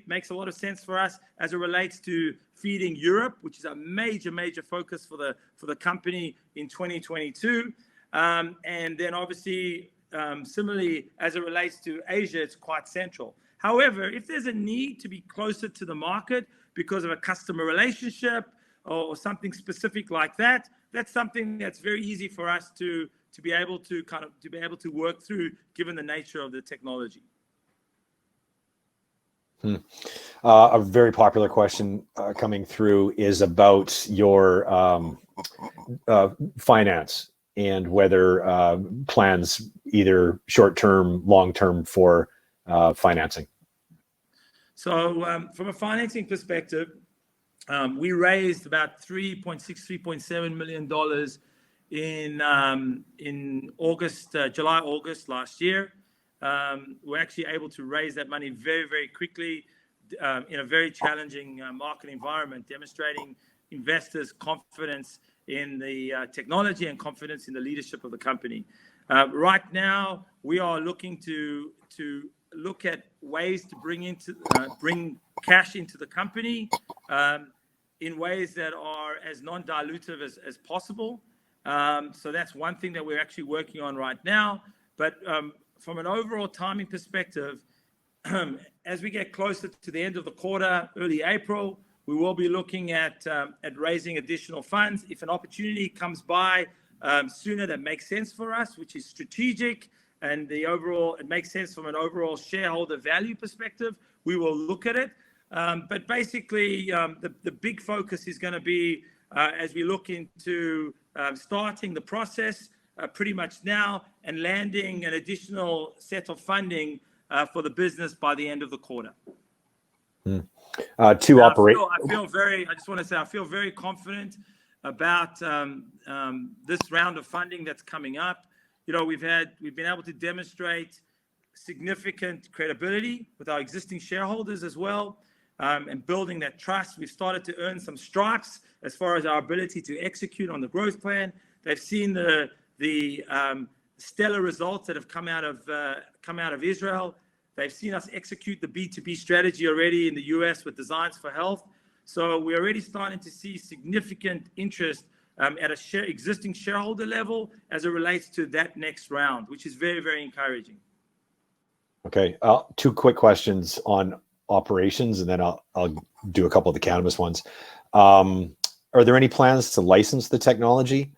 makes a lot of sense for us as it relates to feeding Europe, which is a major focus for the company in 2022. And then obviously, similarly, as it relates to Asia, it's quite central. However, if there's a need to be closer to the market because of a customer relationship or something specific like that, that's something that's very easy for us to be able to work through, given the nature of the technology. A very popular question coming through is about your finance and whether plans either short-term, long-term for financing. So from a financing perspective, we raised about $3.7 million in July, August last year. We're actually able to raise that money very, very quickly in a very challenging market environment, demonstrating investors confidence in the technology and confidence in the leadership of the company. Right now, we are looking to look at ways to bring cash into the company in ways that are as non-dilutive as possible. So that's one thing that we're actually working on right now. But from an overall timing perspective, as we get closer to the end of the quarter, early April, we will be looking at raising additional funds. If an opportunity comes by sooner that makes sense for us, which is strategic, and it makes sense from an overall shareholder value perspective, we will look at it. But basically, the big focus is going to be as we look into starting the process pretty much now and landing an additional set of funding for the business by the end of the quarter. I just want to say I feel very confident about this round of funding that's coming up. We've been able to demonstrate significant credibility with our existing shareholders as well, and building that trust. We've started to earn some stripes as far as our ability to execute on the growth plan. They've seen the stellar results that have come out of Israel. They've seen us execute the B2B strategy already in the US with Designs for Health. So we're already starting to see significant interest at existing shareholder level as it relates to that next round, which is very, very encouraging. Okay. 2 quick questions on operations, and then I'll do a couple of the cannabis ones. Are there any plans to license the technology?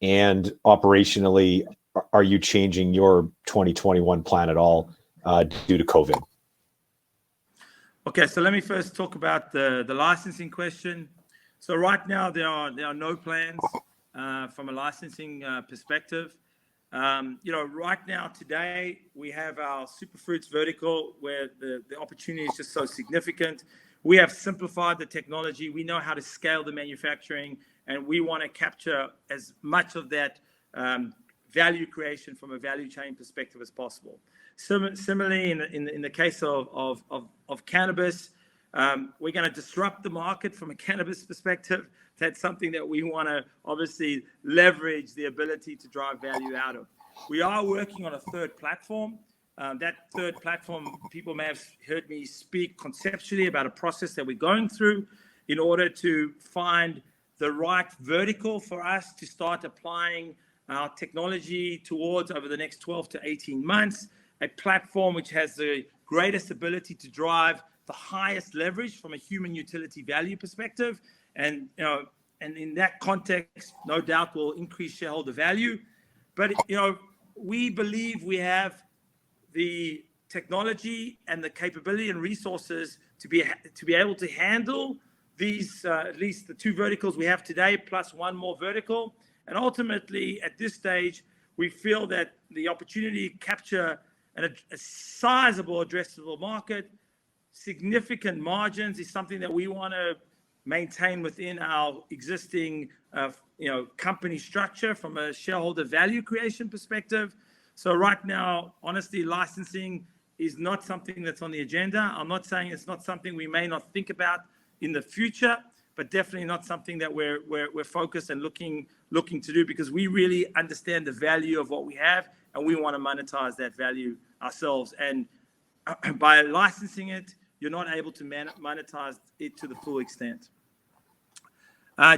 And operationally, are you changing your 2021 plan at all due to COVID? Okay, so let me first talk about the licensing question. So right now there are no plans from a licensing perspective. Right now today we have our Superfruits vertical where the opportunity is just so significant. We have simplified the technology. We know how to scale the manufacturing, and we want to capture as much of that value creation from a value chain perspective as possible. Similarly, in the case of cannabis, we're going to disrupt the market from a cannabis perspective. That's something that we want to obviously leverage the ability to drive value out of. We are working on a third platform. That third platform, people may have heard me speak conceptually about a process that we're going through in order to find the right vertical for us to start applying our technology towards over the next 12 to 18 months, a platform which has the greatest ability to drive the highest leverage from a human utility value perspective. And in that context, no doubt will increase shareholder value. But, we believe we have the technology and the capability and resources to be able to handle these, at least the 2 verticals we have today, plus 1 more vertical. And ultimately, at this stage, we feel that the opportunity to capture a sizable addressable market, significant margins, is something that we want to maintain within our existing company structure from a shareholder value creation perspective. So right now, honestly, licensing is not something that's on the agenda. I'm not saying it's not something we may not think about in the future, but definitely not something that we're focused and looking to do, because we really understand the value of what we have and we want to monetize that value ourselves. And by licensing it, you're not able to monetize it to the full extent.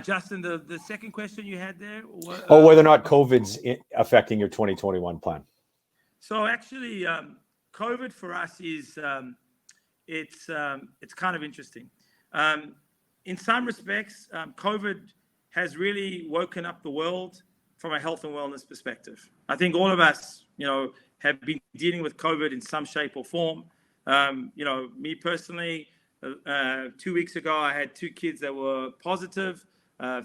Justin, the second question you had there? Whether or not COVID's affecting your 2021 plan. So actually, COVID for us is it's kind of interesting. In some respects, COVID has really woken up the world from a health and wellness perspective. I think all of us, have been dealing with COVID in some shape or form. Me personally, 2 weeks ago, I had 2 kids that were positive.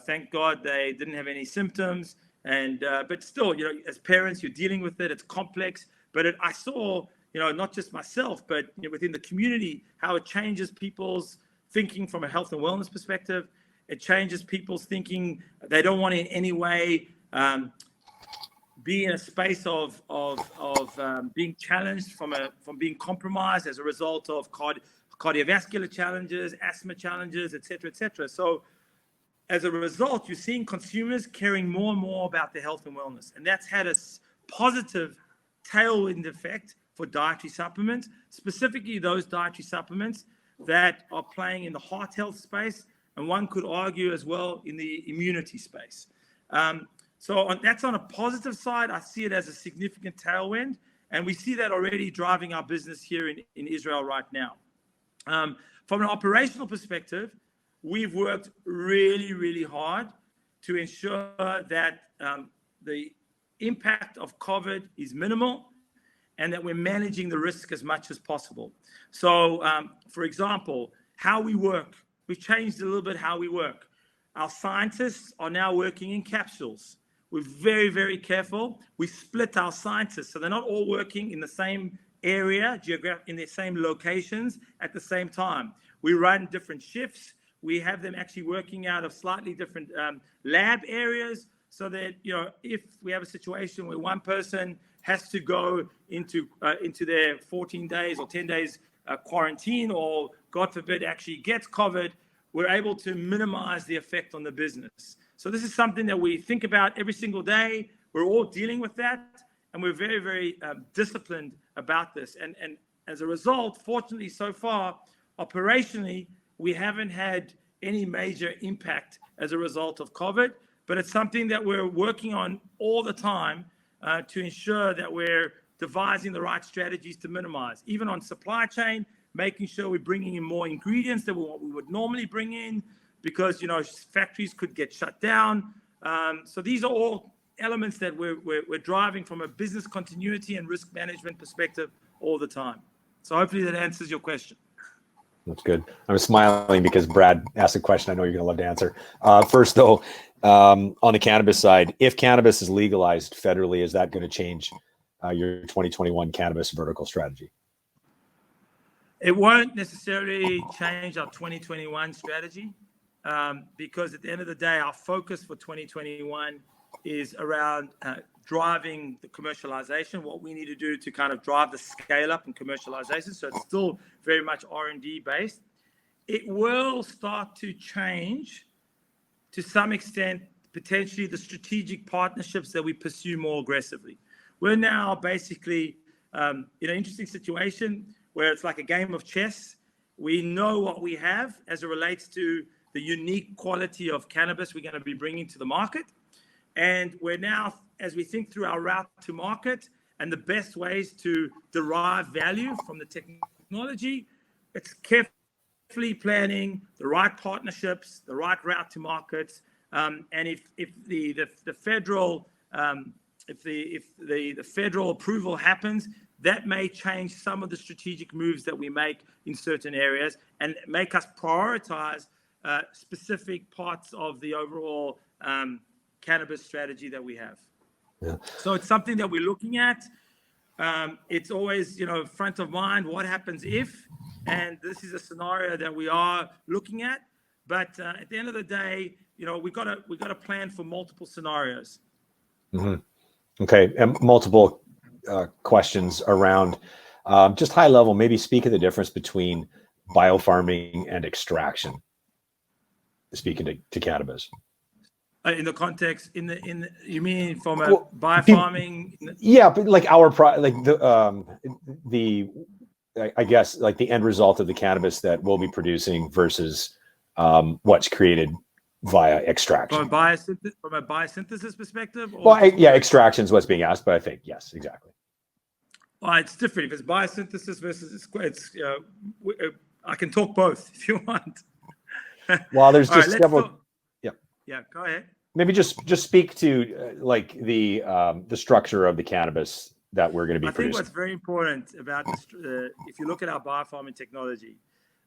Thank God they didn't have any symptoms. But still, as parents, you're dealing with it. It's complex. But I saw, not just myself, but within the community, how it changes people's thinking from a health and wellness perspective. It changes people's thinking. They don't want to in any way be in a space of being challenged from being compromised as a result of cardiovascular challenges, asthma challenges, et cetera, et cetera. So as a result, you're seeing consumers caring more and more about their health and wellness. And that's had a positive tailwind effect for dietary supplements, specifically those dietary supplements that are playing in the heart health space, and one could argue as well in the immunity space. That's on a positive side. I see it as a significant tailwind, and we see that already driving our business here in Israel right now. From an operational perspective, we've worked really, really hard to ensure that the impact of COVID is minimal and that we're managing the risk as much as possible. So, for example, how we work, we've changed a little bit how we work. Our scientists are now working in capsules. We're very, very careful. We split our scientists, so they're not all working in the same area, in the same locations at the same time. We run different shifts. We have them actually working out of slightly different lab areas, so that, you know, if we have a situation where one person has to go into their 14 days or 10 days quarantine, or God forbid actually gets COVID, we're able to minimize the effect on the business. So this is something that we think about every single day. We're all dealing with that, and we're very, very disciplined about this. And as a result, fortunately, so far, operationally, we haven't had any major impact as a result of COVID, but it's something that we're working on all the time to ensure that we're devising the right strategies to minimize. Even on supply chain, making sure we're bringing in more ingredients than what we would normally bring in, because, you know, factories could get shut down. So these are all elements that we're driving from a business continuity and risk management perspective all the time. So hopefully that answers your question. That's good. I'm smiling because Brad asked a question I know you're going to love to answer. First, though, on the cannabis side, if cannabis is legalized federally, is that going to change your 2021 cannabis vertical strategy? It won't necessarily change our 2021 strategy, because at the end of the day, our focus for 2021 is around driving the commercialization, what we need to do to kind of drive the scale up and commercialization. So it's still very much R&D based. It will start to change to some extent, potentially the strategic partnerships that we pursue more aggressively. We're now basically in an interesting situation where it's like a game of chess. We know what we have as it relates to the unique quality of cannabis we're going to be bringing to the market. And we're now, as we think through our route to market and the best ways to derive value from the technology, it's carefully planning the right partnerships, the right route to markets. And if the federal federal approval happens, that may change some of the strategic moves that we make in certain areas and make us prioritize specific parts of the overall cannabis strategy that we have. Yeah. So it's something that we're looking at. It's always, you know, front of mind, what happens if, and this is a scenario that we are looking at. But at the end of the day, you know, we've got to plan for multiple scenarios. Mm-hmm. Okay, and multiple questions around just high level. Maybe speak of the difference between biofarming and extraction. Speaking to cannabis. In the context, you mean from a biofarming? Yeah, but like I guess like the end result of the cannabis that we'll be producing versus what's created via extraction. From a biosynthesis perspective? Or well, yeah, extraction is what's being asked, but I think yes, exactly. Well, it's different. If it's biosynthesis versus I can talk both if you want. Well, there's just several. Yeah, go ahead. Maybe just speak to like the structure of the cannabis that we're going to be producing. I think what's very important about this, if you look at our biofarming technology,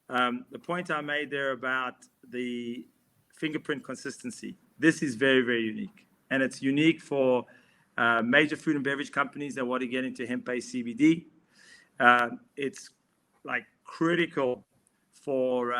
the point I made there about the fingerprint consistency, this is very, very unique. And it's unique for major food and beverage companies that want to get into hemp-based CBD. It's like critical for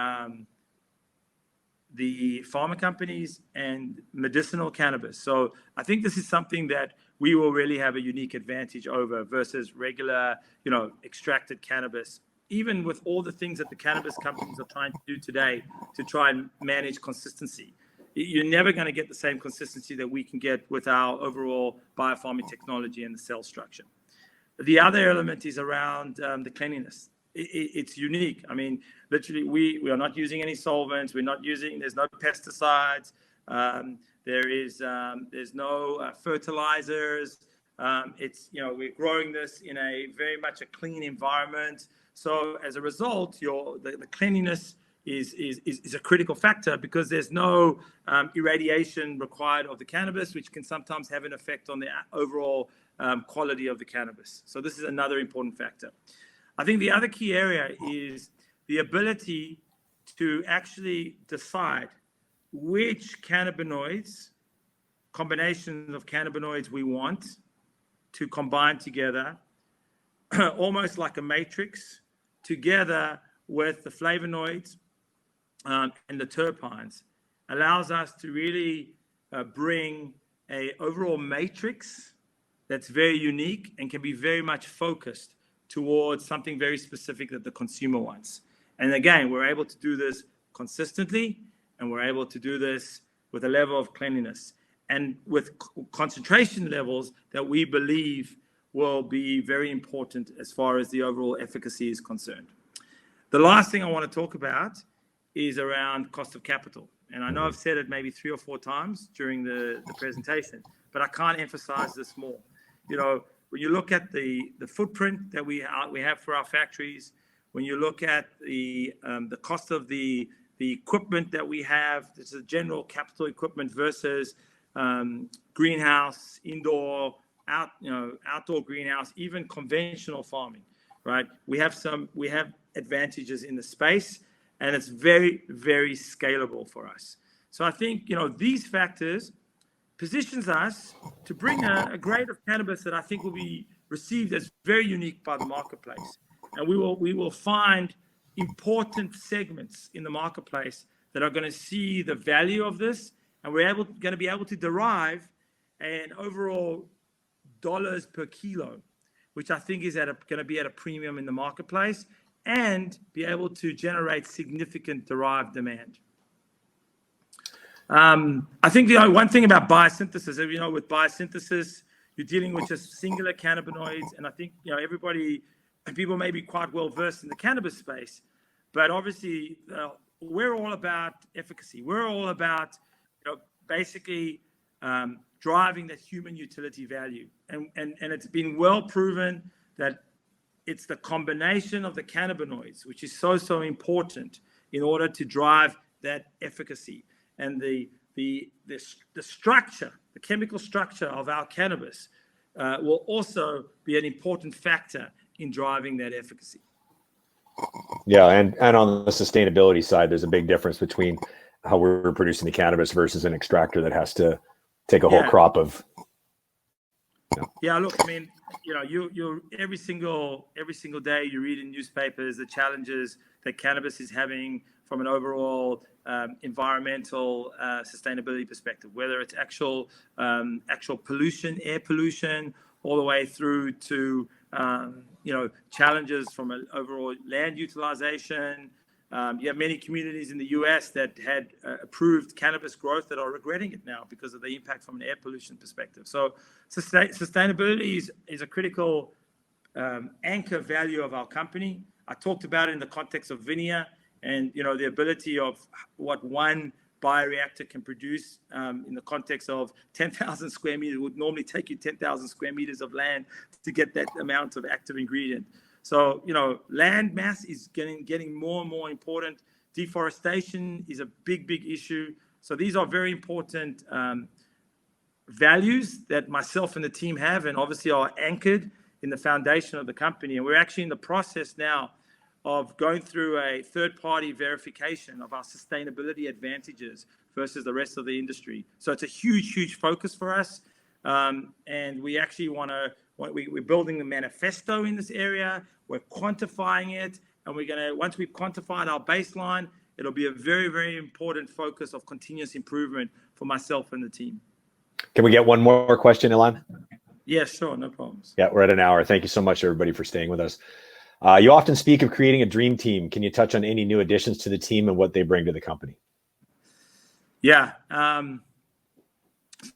the pharma companies and medicinal cannabis. So I think this is something that we will really have a unique advantage over versus regular, you know, extracted cannabis, even with all the things that the cannabis companies are trying to do today to try and manage consistency. you're never going to get the same consistency that we can get with our overall biofarming technology and the cell structure. The other element is around the cleanliness. It's unique. I mean, literally, we are not using any solvents. There's no pesticides. There's no fertilizers. We're growing this in a very much a clean environment. So as a result, the cleanliness is a critical factor, because there's no irradiation required of the cannabis, which can sometimes have an effect on the overall quality of the cannabis. So this is another important factor. I think the other key area is the ability to actually decide which combinations of cannabinoids we want to combine together, almost like a matrix, together with the flavonoids and the terpenes, allows us to really bring an overall matrix that's very unique and can be very much focused towards something very specific that the consumer wants. And again, we're able to do this consistently, and we're able to do this with a level of cleanliness and with concentration levels that we believe will be very important as far as the overall efficacy is concerned. The last thing I want to talk about is around cost of capital. And I know I've said it maybe 3 or 4 times during the presentation, but I can't emphasize this more. When you look at the footprint that we have for our factories, when you look at the cost of the equipment that we have, this is general capital equipment versus greenhouse, indoor, outdoor greenhouse, even conventional farming, right? We have advantages in the space, and it's very, very scalable for us. So I think these factors positions us to bring a grade of cannabis that I think will be received as very unique by the marketplace. And we will find important segments in the marketplace that are going to see the value of this, and we're going to be able to derive an overall dollars per kilo, which I think is going to be at a premium in the marketplace, and be able to generate significant derived demand. I think one thing about biosynthesis, with biosynthesis, you're dealing with just singular cannabinoids, and I think people may be quite well versed in the cannabis space, but obviously we're all about efficacy. We're all about basically driving that human utility value, and it's been well proven that it's the combination of the cannabinoids which is so important in order to drive that efficacy. And the structure, the chemical structure of our cannabis will also be an important factor in driving that efficacy. Yeah, and on the sustainability side, there's a big difference between how we're producing the cannabis versus an extractor that has to take a whole crop of. Yeah, look, I mean, you every single day you read in newspapers the challenges that cannabis is having from an overall environmental sustainability perspective, whether it's actual pollution, air pollution, all the way through to challenges from an overall land utilization. You have many communities in the US that had approved cannabis growth that are regretting it now because of the impact from an air pollution perspective. So sustainability is a critical anchor value of our company. I talked about it in the context of Vineyard, and the ability of what one bioreactor can produce in the context of 10,000 square meters would normally take you 10,000 square meters of land to get that amount of active ingredient. So, land mass is getting more and more important. Deforestation is a big issue. So these are very important values that myself and the team have, and obviously are anchored in the foundation of the company. And we're actually in the process now of going through a third-party verification of our sustainability advantages versus the rest of the industry. So it's a huge focus for us. And we actually we're building a manifesto in this area. We're quantifying it, and once we've quantified our baseline, it'll be a very, very important focus of continuous improvement for myself and the team. Can we get one more question, Ilan? Yeah, sure, no problems. Yeah, we're at an hour. Thank you so much, everybody, for staying with us. You often speak of creating a dream team. Can you touch on any new additions to the team and what they bring to the company? Yeah.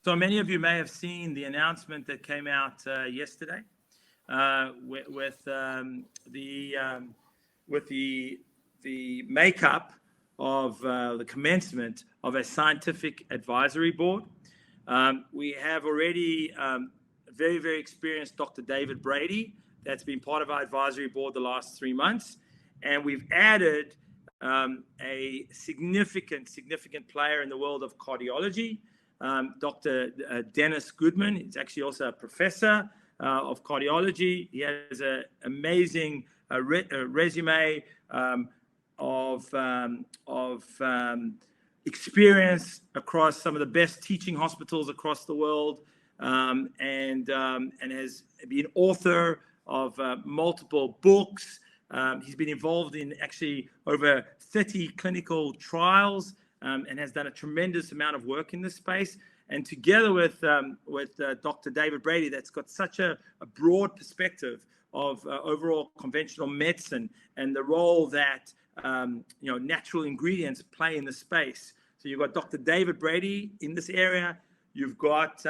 So many of you may have seen the announcement that came out yesterday with the makeup of the commencement of a scientific advisory board. We have already very, very experienced Dr. David Brady that's been part of our advisory board the last 3 months. And we've added a significant player in the world of cardiology, Dr. Dennis Goodman. He's actually also a professor of cardiology. He has an amazing resume of experience across some of the best teaching hospitals across the world, and has been author of multiple books. He's been involved in actually over 30 clinical trials, and has done a tremendous amount of work in this space. And together with Dr. David Brady, that's got such a broad perspective of overall conventional medicine and the role that natural ingredients play in the space. So you've got Dr. David Brady in this area. You've got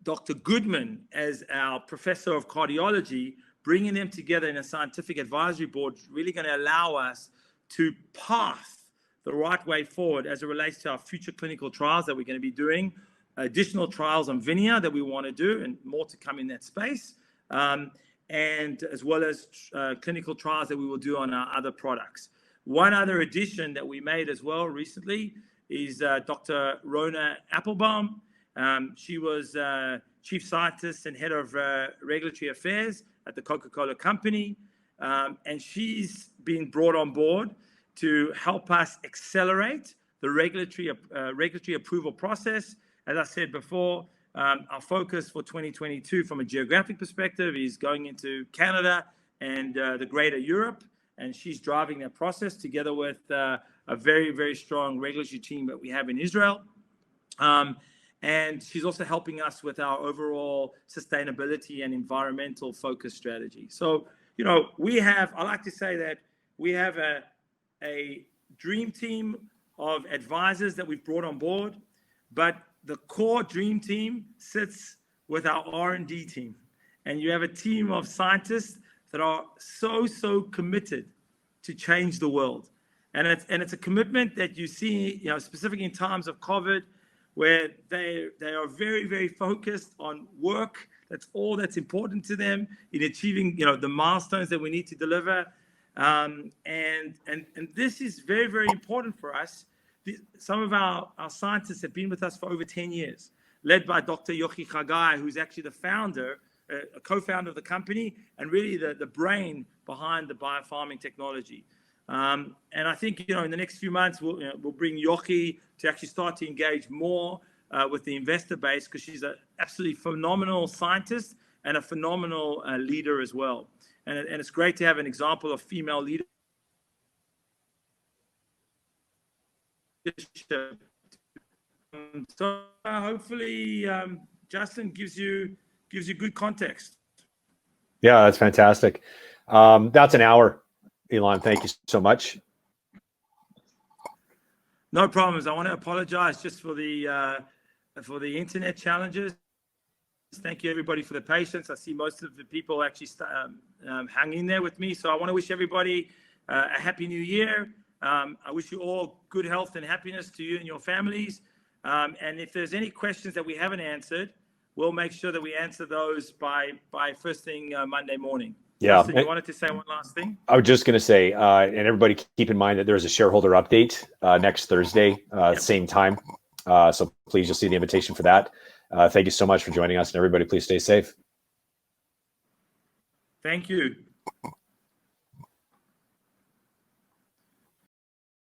Dr. Goodman as our professor of cardiology. Bringing them together in a scientific advisory board is really going to allow us to path the right way forward as it relates to our future clinical trials that we're going to be doing, additional trials on Vineyard that we want to do, and more to come in that space, and as well as clinical trials that we will do on our other products. One other addition that we made as well recently is Dr. Rona Applebaum. She was chief scientist and head of regulatory affairs at the Coca-Cola Company, and she's been brought on board to help us accelerate the regulatory approval process. As I said before, our focus for 2022 from a geographic perspective is going into Canada and the greater Europe, and she's driving that process together with a very, very strong regulatory team that we have in Israel. And she's also helping us with our overall sustainability and environmental focus strategy. So, I like to say that we have a dream team of advisors that we've brought on board, but the core dream team sits with our R&D team. And you have a team of scientists that are so committed to change the world. And it's a commitment that you see, specifically in times of COVID, where they are very, very focused on work. That's all that's important to them in achieving, the milestones that we need to deliver. And this is very, very important for us. Some of our scientists have been with us for over 10 years, led by Dr. Yochi Chagai, who's actually the founder, a co-founder of the company, and really the brain behind the biofarming technology. And I think, in the next few months, we'll bring Yochi to actually start to engage more with the investor base, because she's an absolutely phenomenal scientist and a phenomenal leader as well. And it's great to have an example of female leadership. So hopefully, Justin gives you good context. Yeah, that's fantastic. That's an hour, Elon. Thank you so much. No problems. I want to apologize just for the internet challenges. Thank you, everybody, for the patience. I see most of the people actually hang in there with me. So I want to wish everybody a happy new year. I wish you all good health and happiness to you and your families. And if there's any questions that we haven't answered, we'll make sure that we answer those by first thing Monday morning. Yeah. Justin, you wanted to say one last thing? I was just going to say, and everybody keep in mind that there's a shareholder update next Thursday, same time. So please, you'll see the invitation for that. Thank you so much for joining us, and everybody, please stay safe. Thank you.